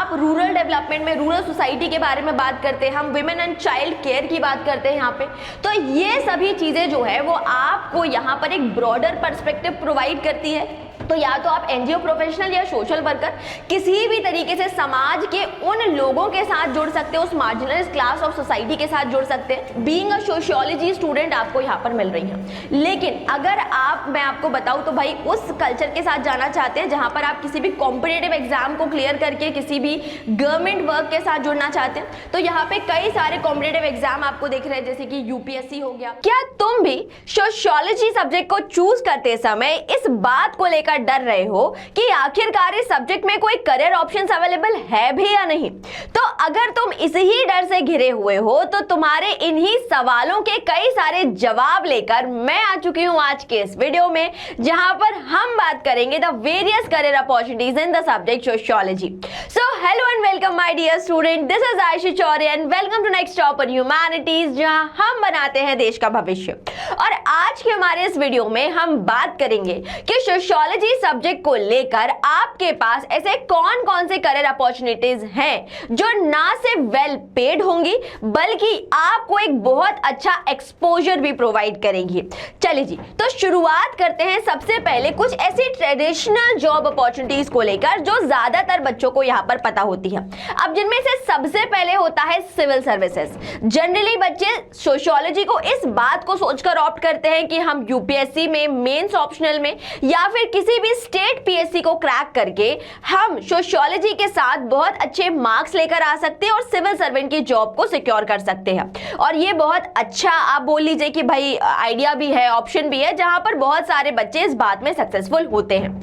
आप rural development में rural society के बारे में बात करते हैं, हम विमेन एंड चाइल्ड केयर की बात करते हैं यहाँ पे, तो ये सभी चीजें जो है वो आपको यहाँ पर एक ब्रॉडर पर्सपेक्टिव प्रोवाइड करती है। तो या तो आप एनजीओ प्रोफेशनल या सोशल वर्कर किसी भी तरीके से समाज के उन लोगों के साथ जुड़ सकते हैं, उस मार्जिनलाइज्ड क्लास ऑफ सोसाइटी के साथ जुड़ सकते हैं। बीइंग अ सोशियोलॉजी स्टूडेंट आपको यहाँ पर मिल रही है। लेकिन अगर मैं आपको बताऊं तो भाई उस कल्चर के साथ जाना चाहते हैं जहां पर आप किसी भी कॉम्पिटिटिव एग्जाम को क्लियर करके किसी भी गवर्नमेंट वर्क के साथ जुड़ना चाहते हैं, तो यहाँ पे कई सारे कॉम्पिटिटिव एग्जाम आपको दिख रहे हैं, जैसे कि यूपीएससी हो गया। क्या तुम भी सोशियोलॉजी सब्जेक्ट को चूज करते समय इस बात को लेकर डर रहे हो कि आखिरकार इस सब्जेक्ट में कोई करियर ऑप्शंस अवेलेबल है भी या नहीं? तो अगर तुम इसी ही डर से घिरे हुए हो तो तुम्हारे इन्हीं सवालों के कई सारे जवाब लेकर मैं आ चुकी हूं आज के इस वीडियो में, जहां पर हम बात करेंगे the various career opportunities in the subject sociology. So hello and welcome my dear student, this is Ayushi Chaure and welcome to next top on humanities, जहां हम बनाते हैं देश का भविष्य। और आज के हमारे इस वीडियो में हम बात करेंगे कि सोशियोलॉजी सब्जेक्ट को लेकर आपके पास ऐसे कौन कौन से करियर अपॉर्चुनिटीज हैं जो ना सिर्फ वेल पेड होंगी बल्कि आपको एक बहुत अच्छा एक्सपोजर भी प्रोवाइड करेंगी। चलिए जी, तो शुरुआत करते हैं सबसे पहले कुछ ऐसी ट्रेडिशनल जॉब अपॉर्चुनिटीज को लेकर जो ज्यादातर बच्चों को यहां पर पता होती है। अब जिनमें से सबसे पहले होता है सिविल सर्विसेज। जनरली बच्चे सोशियोलॉजी को इस बात को सोचकर ऑप्ट करते हैं कि हम यूपीएससी में, मेंस ऑप्शनल में या फिर किसी भी स्टेट पीएससी को क्रैक करके हम सोशियोलॉजी के साथ बहुत अच्छे मार्क्स लेकर आ सकते हैं और सिविल सर्वेंट की जॉब को सिक्योर कर सकते हैं। और ये बहुत अच्छा आप बोल लीजिए कि भाई आइडिया भी है, ऑप्शन भी है, जहां पर बहुत सारे बच्चे इस बात में सक्सेसफुल होते हैं।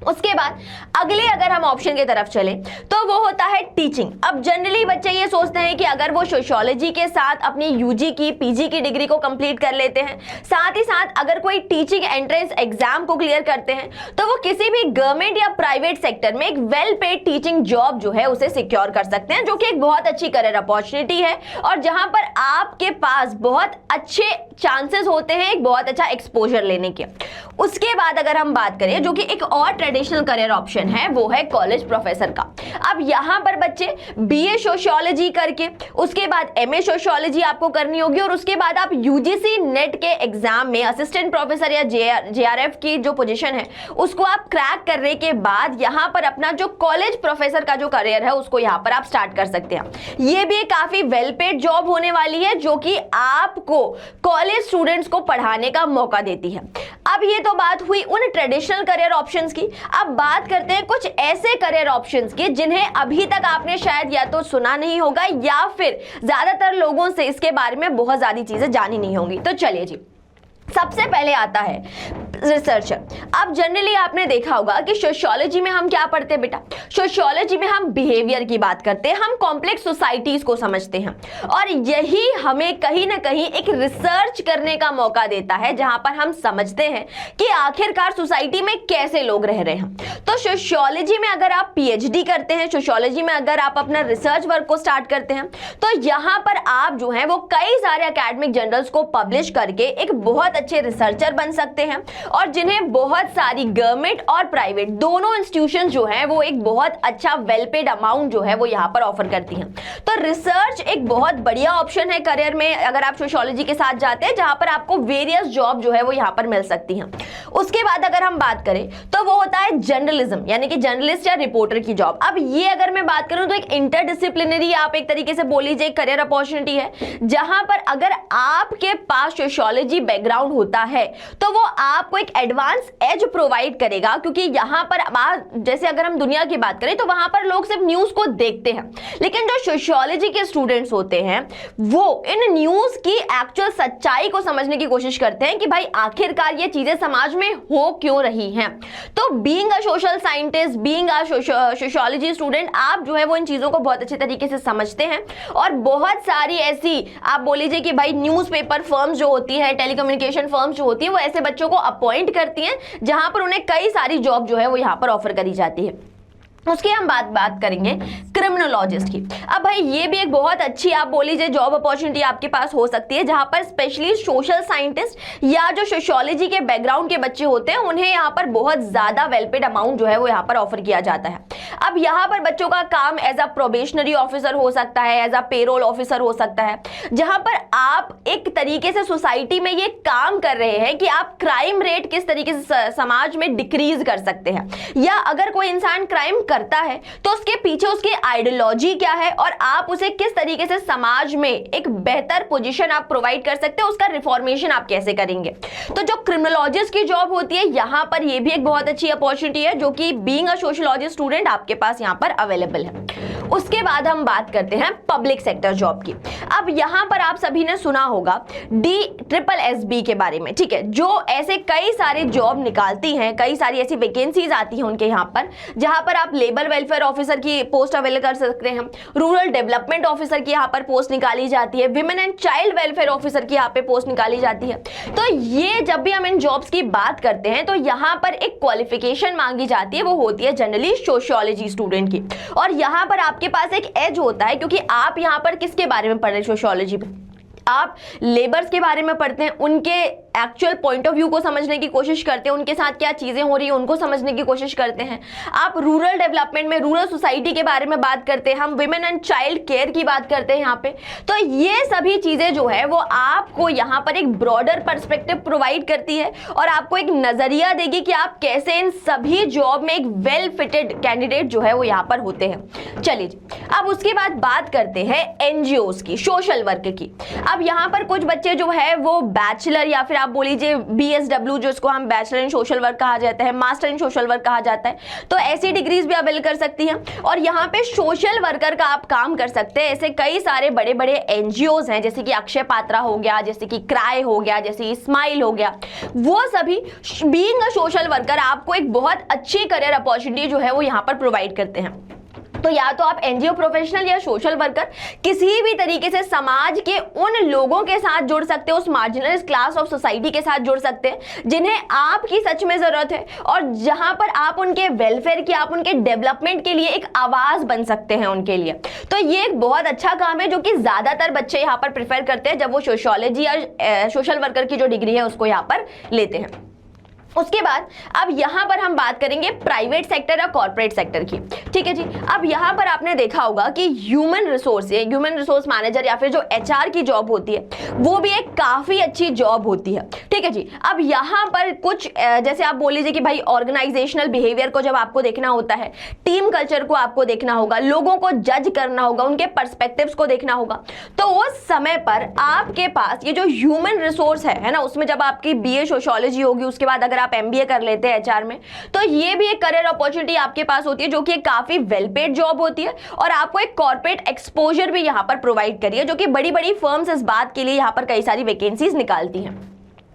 उसके बाद अगले अगर हम ऑप्शन की तरफ चले तो वो होता है टीचिंग। अब जनरली बच्चे ये सोचते हैं कि अगर वो सोशियोलॉजी के साथ अपनी यूजी की, पीजी की डिग्री को कंप्लीट कर लेते हैं, साथ ही साथ अगर कोई टीचिंग एंट्रेंस एग्जाम को क्लियर करते हैं, तो वो किसी भी गवर्नमेंट या प्राइवेट सेक्टर में एक वेल पेड टीचिंग जॉब जो है उसे सिक्योर कर सकते हैं, जो कि एक बहुत अच्छी करियर अपॉर्चुनिटी है और जहां पर आपके पास बहुत अच्छे चांसेस होते हैं एक बहुत अच्छा एक्सपोजर लेने के। उसके बाद अगर हम बात करें जो कि एक और ट्रेडिशनल करियर ऑप्शन है, वो है कॉलेज प्रोफेसर का। अब यहां पर बच्चे बीए सोशियोलॉजी करके उसके बाद एमए सोशियोलॉजी आपको करनी होगी और उसके बाद आप यूजीसी नेट के एग्जाम में असिस्टेंट प्रोफेसर या जेआरएफ की जो पोजीशन है उसको आप क्रैक करने के बाद यहां पर अपना जो कॉलेज प्रोफेसर का जो करियर है उसको यहां पर आप स्टार्ट कर सकते हैं। यह भी काफी वेल पेड जॉब होने वाली है जो कि आपको कॉलेज स्टूडेंट्स को पढ़ाने का मौका देती है। अब ये तो बात हुई उन ट्रेडिशनल करियर ऑप्शंस की। अब बात करते हैं कुछ ऐसे करियर ऑप्शंस की जिन्हें अभी तक आपने शायद या तो सुना नहीं होगा या फिर ज्यादातर लोगों से इसके बारे में बहुत ज्यादा चीजें जानी नहीं होंगी। तो चलिए जी, सबसे पहले आता है रिसर्चर। अब जनरली आपने देखा होगा कि सोशियोलॉजी में हम क्या पढ़ते हैं बेटा? सोशियोलॉजी में हम बिहेवियर की बात करते हैं, हम कॉम्प्लेक्स सोसाइटीज को समझते हैं और यही हमें कहीं ना कहीं एक रिसर्च करने का मौका देता है जहां पर हम समझते हैं कि आखिरकार सोसाइटी में कैसे लोग रह रहे हैं। तो सोशियोलॉजी में अगर आप पीएचडी करते हैं, सोशियोलॉजी में अगर आप अपना रिसर्च वर्क को स्टार्ट करते हैं, तो यहां पर आप जो है वो कई सारे एकेडमिक जर्नल्स को पब्लिश करके एक बहुत अच्छे रिसर्चर बन सकते हैं और जिन्हें बहुत सारी गवर्नमेंट और प्राइवेट दोनों इंस्टीट्यूशंस जो हैं वो एक बहुत अच्छा वेल पेड अमाउंट जो है वो यहां पर ऑफर करती हैं। तो रिसर्च एक बहुत बढ़िया ऑप्शन है करियर में अगर आप सोशियोलॉजी के साथ जाते हैं, जहां पर आपको वेरियस जॉब जो है वो यहां पर मिल सकती हैं। उसके बाद अगर हम बात करें तो वो होता है जर्नलिज्म, यानी कि जर्नलिस्ट या रिपोर्टर की जॉब। अब ये अगर मैं बात करूं तो एक इंटरडिसिप्लिनरी आप एक तरीके से बोल लीजिए करियर अपॉर्चुनिटी है, जहां पर अगर आपके पास सोशियोलॉजी बैकग्राउंड होता है तो वो आपको एक एडवांस एज प्रोवाइड करेगा, क्योंकि यहां पर जैसे अगर हम दुनिया की बात करें तो वहां पर लोग सिर्फ न्यूज को देखते हैं, लेकिन जो सोशियोलॉजी के स्टूडेंट्स होते हैं वो इन न्यूज की एक्चुअल सच्चाई को समझने की कोशिश करते हैं कि भाई आखिरकार ये चीजें समाज में हो क्यों रही हैं। तो being a social scientist, being a sociology student, आप जो है वो इन चीजों को बहुत अच्छे तरीके से समझते हैं और बहुत सारी ऐसी आप बोल लीजिए कि भाई न्यूज़पेपर फर्म्स जो होती है, टेलीकम्युनिकेशन फर्म्स जो होती है, वो ऐसे बच्चों को अपॉइंट करती हैं जहां पर उन्हें कई सारी जॉब जो है वो यहां पर ऑफर करी जाती है। उसकी हम बात करेंगे क्रिमिनोलॉजिस्ट की। अब भाई ये भी एक बहुत अच्छी आप बोल लीजिए जॉब अपॉर्चुनिटी आपके पास हो सकती है, जहां पर स्पेशली सोशल साइंटिस्ट या जो सोशियोलॉजी के बैकग्राउंड के बच्चे होते हैं उन्हें यहाँ पर बहुत ज्यादा वेल पेड अमाउंट जो है वो यहाँ पर ऑफर किया जाता है। अब यहाँ पर बच्चों का काम एज अ प्रोबेशनरी ऑफिसर हो सकता है, एज अ पेरोल ऑफिसर हो सकता है, जहां पर आप एक तरीके से सोसाइटी में ये काम कर रहे हैं कि आप क्राइम रेट किस तरीके से समाज में डिक्रीज कर सकते हैं, या अगर कोई इंसान क्राइम करता है तो उसके पीछे उसकी आइडियोलॉजी क्या है और आप उसे किस तरीके से समाज में एक बेहतर पोजीशन आप प्रोवाइड कर सकते हैं, उसका रिफॉर्मेशन आप कैसे करेंगे। तो जो क्रिमिनोलॉजिस्ट की जॉब होती है यहां पर ये भी एक बहुत अच्छी अपॉर्चुनिटी है जो कि बीइंग अ सोशियोलॉजी स्टूडेंट आपके पास यहां पर अवेलेबल है। उसके बाद हम बात करते हैं पब्लिक सेक्टर जॉब की। अब यहां पर आप सभी ने सुना होगा DSSB के बारे में, ठीक है, जो ऐसे कई सारे जॉब निकालती हैं, कई सारी ऐसी वैकेंसीज आती हैं उनके यहां पर, जहां पर आप लेबर वेलफेयर ऑफिसर की पोस्ट अवेल कर सकते हैं, रूरल डेवलपमेंट ऑफिसर की यहां पर पोस्ट निकाली जाती है, women and child welfare officer की यहां पे पोस्ट निकाली जाती है। तो ये जब भी हम इन जॉब्स की बात करते हैं तो यहां पर एक क्वालिफिकेशन मांगी जाती है, वो होती है जनरली सोशियोलॉजी स्टूडेंट की। और यहां पर आपके पास एक एज होता है क्योंकि आप यहां पर किसके बारे में पढ़ रहे हैं, सोशियोलॉजी में आप लेबर्स के बारे में पढ़ते हैं, उनके एक्चुअल पॉइंट ऑफ व्यू को समझने की कोशिश करते हैं, उनके साथ क्या चीजें हो रही हैं उनको समझने की कोशिश करते हैं। आप रूरल डेवलपमेंट में रूरल सोसाइटी के बारे में बात करते हैं, हम विमेन एंड चाइल्ड केयर की बात करते हैं यहाँ पे। तो ये सभी चीजें जो है वो आपको यहाँ पर एक ब्रॉडर पर्सपेक्टिव प्रोवाइड करती है और आपको एक नजरिया देगी कि आप कैसे इन सभी जॉब में एक वेल फिटेड कैंडिडेट जो है वो यहाँ पर होते हैं। चलिए अब उसके बाद बात करते हैं एनजीओज की, सोशल वर्क की। अब यहाँ पर कुछ बच्चे जो है वो बैचलर या फिर आप बोल लीजिए BSW, जो इसको हम बैचलर इन सोशल वर्क कहा जाता है, मास्टर इन सोशल वर्क कहा जाता है, तो ऐसी डिग्रीज भी अवेल कर सकती हैं और यहाँ पे सोशल वर्कर का आप काम कर सकते हैं। ऐसे कई सारे बड़े बड़े एनजीओज हैं जैसे कि अक्षय पात्रा हो गया, जैसे कि क्राई हो गया, जैसे स्माइल हो गया, वो सभी बीइंग अ सोशल वर्कर आपको एक बहुत अच्छी करियर अपॉर्चुनिटी जो है वो यहाँ पर प्रोवाइड करते हैं। तो या तो आप एनजीओ प्रोफेशनल या सोशल वर्कर किसी भी तरीके से समाज के उन लोगों के साथ जुड़ सकते हो, उस मार्जिनलाइज्ड क्लास ऑफ सोसाइटी के साथ जुड़ सकते हैं जिन्हें आपकी सच में जरूरत है और जहां पर आप उनके वेलफेयर की, आप उनके डेवलपमेंट के लिए एक आवाज बन सकते हैं उनके लिए। तो ये एक बहुत अच्छा काम है जो कि ज्यादातर बच्चे यहाँ पर प्रेफर करते हैं जब वो सोशियोलॉजी या सोशल वर्कर की जो डिग्री है उसको यहाँ पर लेते हैं। उसके बाद अब यहां पर हम बात करेंगे प्राइवेट सेक्टर या कॉर्पोरेट सेक्टर की, ठीक है जी। अब यहां पर आपने देखा होगा कि ह्यूमन रिसोर्स मैनेजर या फिर जो HR की जॉब होती है वो भी एक काफी अच्छी जॉब होती है, ठीक है जी। अब यहां पर कुछ जैसे आप बोल लीजिए कि भाई ऑर्गेनाइजेशनल बिहेवियर को जब आपको देखना होता है, टीम कल्चर को आपको देखना होगा, लोगों को जज करना होगा, उनके पर्सपेक्टिव्स को देखना होगा, तो उस समय पर आपके पास ये जो ह्यूमन रिसोर्स है ना, उसमें जब आपकी BA सोशियोलॉजी होगी, उसके बाद अगर आप MBA कर लेते हैं HR में, तो ये भी एक करियर अपॉर्चुनिटी आपके पास होती है जो कि एक काफी वेल पेड जॉब होती है और आपको एक कॉर्पोरेट एक्सपोजर भी यहां पर प्रोवाइड करी है, जो कि बड़ी बड़ी फर्म्स इस बात के लिए यहां पर कई सारी वैकेंसीज निकालती हैं।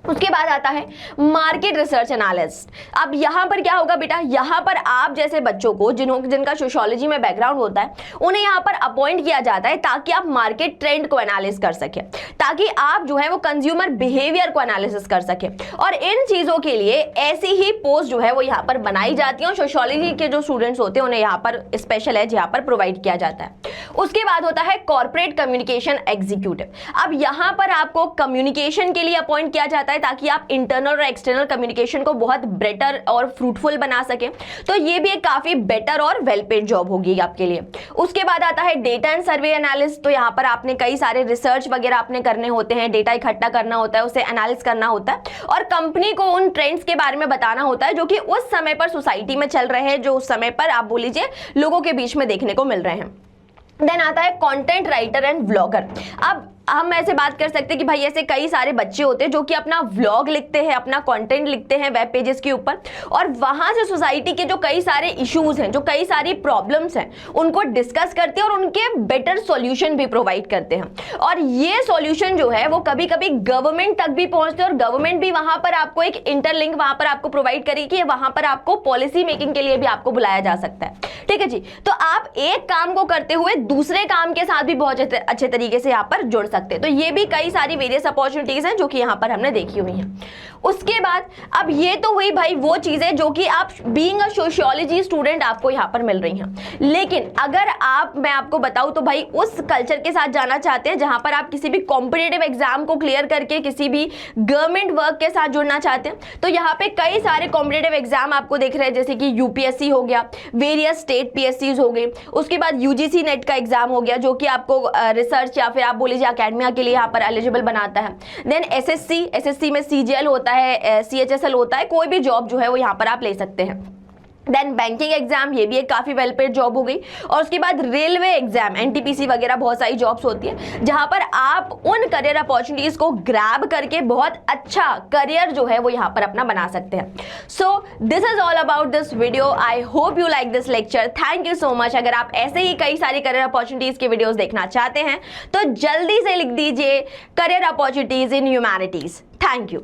उसके बाद आता है मार्केट रिसर्च एनालिस्ट। अब यहाँ पर क्या होगा बेटा, यहाँ पर आप जैसे बच्चों को जिनका सोशियोलॉजी में बैकग्राउंड होता है उन्हें यहाँ पर अपॉइंट किया जाता है ताकि आप मार्केट ट्रेंड को एनालिसिस कर सके, ताकि आप जो है वो कंज्यूमर बिहेवियर को एनालिसिस कर सके। और इन चीजों के लिए ऐसी ही पोस्ट जो है वो यहाँ पर बनाई जाती है और सोशियोलॉजी के जो स्टूडेंट्स होते हैं उन्हें यहाँ पर स्पेशल एज यहाँ पर प्रोवाइड किया जाता है। उसके बाद होता है कॉर्पोरेट कम्युनिकेशन एग्जीक्यूटिव। अब यहाँ पर आपको कम्युनिकेशन के लिए अपॉइंट किया जाता है ताकि आप इंटरनल और एक्सटर्नल कम्युनिकेशन को बहुत बेटर और फ्रूटफुल बना सकें। तो ये भी एक काफी बेटर और वेल पेड जॉब होगी आपके लिए। उसके बाद आता है डेटा एंड सर्वे एनालिस्ट। तो यहाँ पर आपने कई सारे रिसर्च वगैरह आपने करने होते हैं, डेटा इकट्ठा करना होता है, उसे एनालिसिस करना होता है और कंपनी को उन ट्रेंड्स के बारे में बताना होता है जो कि उस समय पर सोसाइटी में चल रहे हैं, जो उस समय पर आप बोल लीजिए लोगों के बीच में देखने को मिल रहे हैं। देन आता है कंटेंट राइटर एंड व्लॉगर। अब हम ऐसे बात कर सकते हैं कि भाई ऐसे कई सारे बच्चे होते हैं जो कि अपना व्लॉग लिखते हैं, अपना कंटेंट लिखते हैं वेब पेजेस के ऊपर और वहां से सोसाइटी के जो कई सारे इश्यूज हैं, जो कई सारी प्रॉब्लम्स हैं, उनको डिस्कस करते हैं और उनके बेटर सॉल्यूशन भी प्रोवाइड करते हैं। और ये सॉल्यूशन जो है वो कभी कभी गवर्नमेंट तक भी पहुंचते हैं और गवर्नमेंट भी वहां पर आपको एक इंटरलिंक वहां पर आपको प्रोवाइड करेगी, वहां पर आपको पॉलिसी मेकिंग के लिए भी आपको बुलाया जा सकता है, ठीक है जी। तो आप एक काम को करते हुए दूसरे काम के साथ भी बहुत अच्छे तरीके से यहाँ पर जुड़ सकते हैं। तो ये भी कई सारी वेरियस अपॉर्चुनिटीज हैं जो कि यहाँ पर हमने देखी हुई हैं। उसके बाद अब ये तो हुई भाई वो चीजें जो कि आप बीइंग अ सोशियोलॉजी स्टूडेंट आपको यहाँ पर मिल रही हैं। लेकिन अगर मैं आपको बताऊं तो भाई उस कल्चर के साथ जाना चाहते हैं जहां पर आप किसी भी कॉम्पिटिटिव एग्जाम को क्लियर करके किसी भी गवर्नमेंट वर्क के साथ जुड़ना चाहते हैं, तो यहाँ पे कई सारे कॉम्पिटिटिव एग्जाम आपको दिख रहे हैं, जैसे कि यूपीएससी हो गया, वेरियस स्टेट पीएससीज हो गए, उसके बाद यूजीसी नेट का एग्जाम हो गया जो कि आपको रिसर्च या फिर आप बोल लीजिए अकेडमिया के लिए यहाँ पर एलिजिबल बनाता है। देन एसएससी में सीजीएल होता है, सीएचएसएल होता है, कोई भी जॉब जो है वो यहाँ पर आप ले सकते हैं। देन बैंकिंग एग्जाम, ये भी एक काफ़ी वेल पेड जॉब हो गई। और उसके बाद रेलवे एग्जाम, एनटीपीसी वगैरह बहुत सारी जॉब्स होती है जहां पर आप उन करियर अपॉर्चुनिटीज को ग्रैब करके बहुत अच्छा करियर जो है वो यहां पर अपना बना सकते हैं। So this is all about this video. I hope you like this lecture. Thank you so much. अगर आप ऐसे ही कई सारी करियर अपॉर्चुनिटीज के वीडियोज देखना चाहते हैं तो जल्दी से लिख दीजिए career opportunities in humanities. Thank you.